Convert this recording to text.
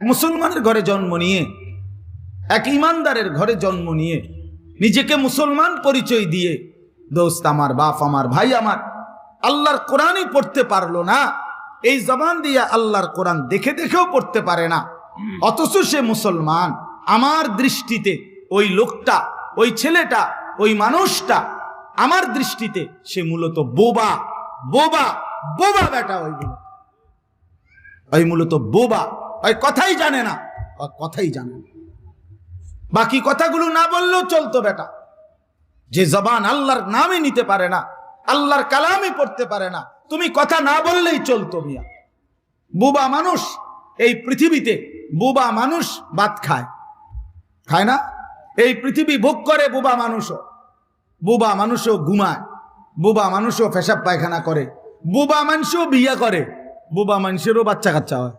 মুসলমানের ঘরে জন্ম নিয়ে, এক ইমানদারের ঘরে জন্ম নিয়ে নিজেকে মুসলমান পরিচয় দিয়ে, দোস্ত আমার, বাপ আমার, ভাই আমার, আল্লাহর কোরআনই পড়তে পারলো না, এই জবান দিয়ে আল্লাহর কোরআন দেখে দেখেও পড়তে পারে না, অথচ সে মুসলমান। আমার দৃষ্টিতে ওই লোকটা, ওই ছেলেটা, ওই মানুষটা আমার দৃষ্টিতে সে মূলত বোবা, বোবা, বোবা বেটা। ওই মূলত বোবা, ওই কথাই জানে না, ওই কথাই জানে না। বাকি কথাগুলো না বললেও চলতো বেটা। যে জবান আল্লাহর নামই নিতে পারে না, আল্লাহর কালামই পড়তে পারে না, তুমি কথা না বললেই চলতো মিয়া। বোবা মানুষ এই পৃথিবীতে, বোবা মানুষ ভাত খায়, খায় না? এই পৃথিবী ভোগ করে বোবা মানুষও। বোবা মানুষও ঘুমায়, বোবা মানুষও পেশাব পায়খানা করে, বোবা মানুষও বিয়ে করে, বোবা মানুষেরও বাচ্চা কাচ্চা হয়।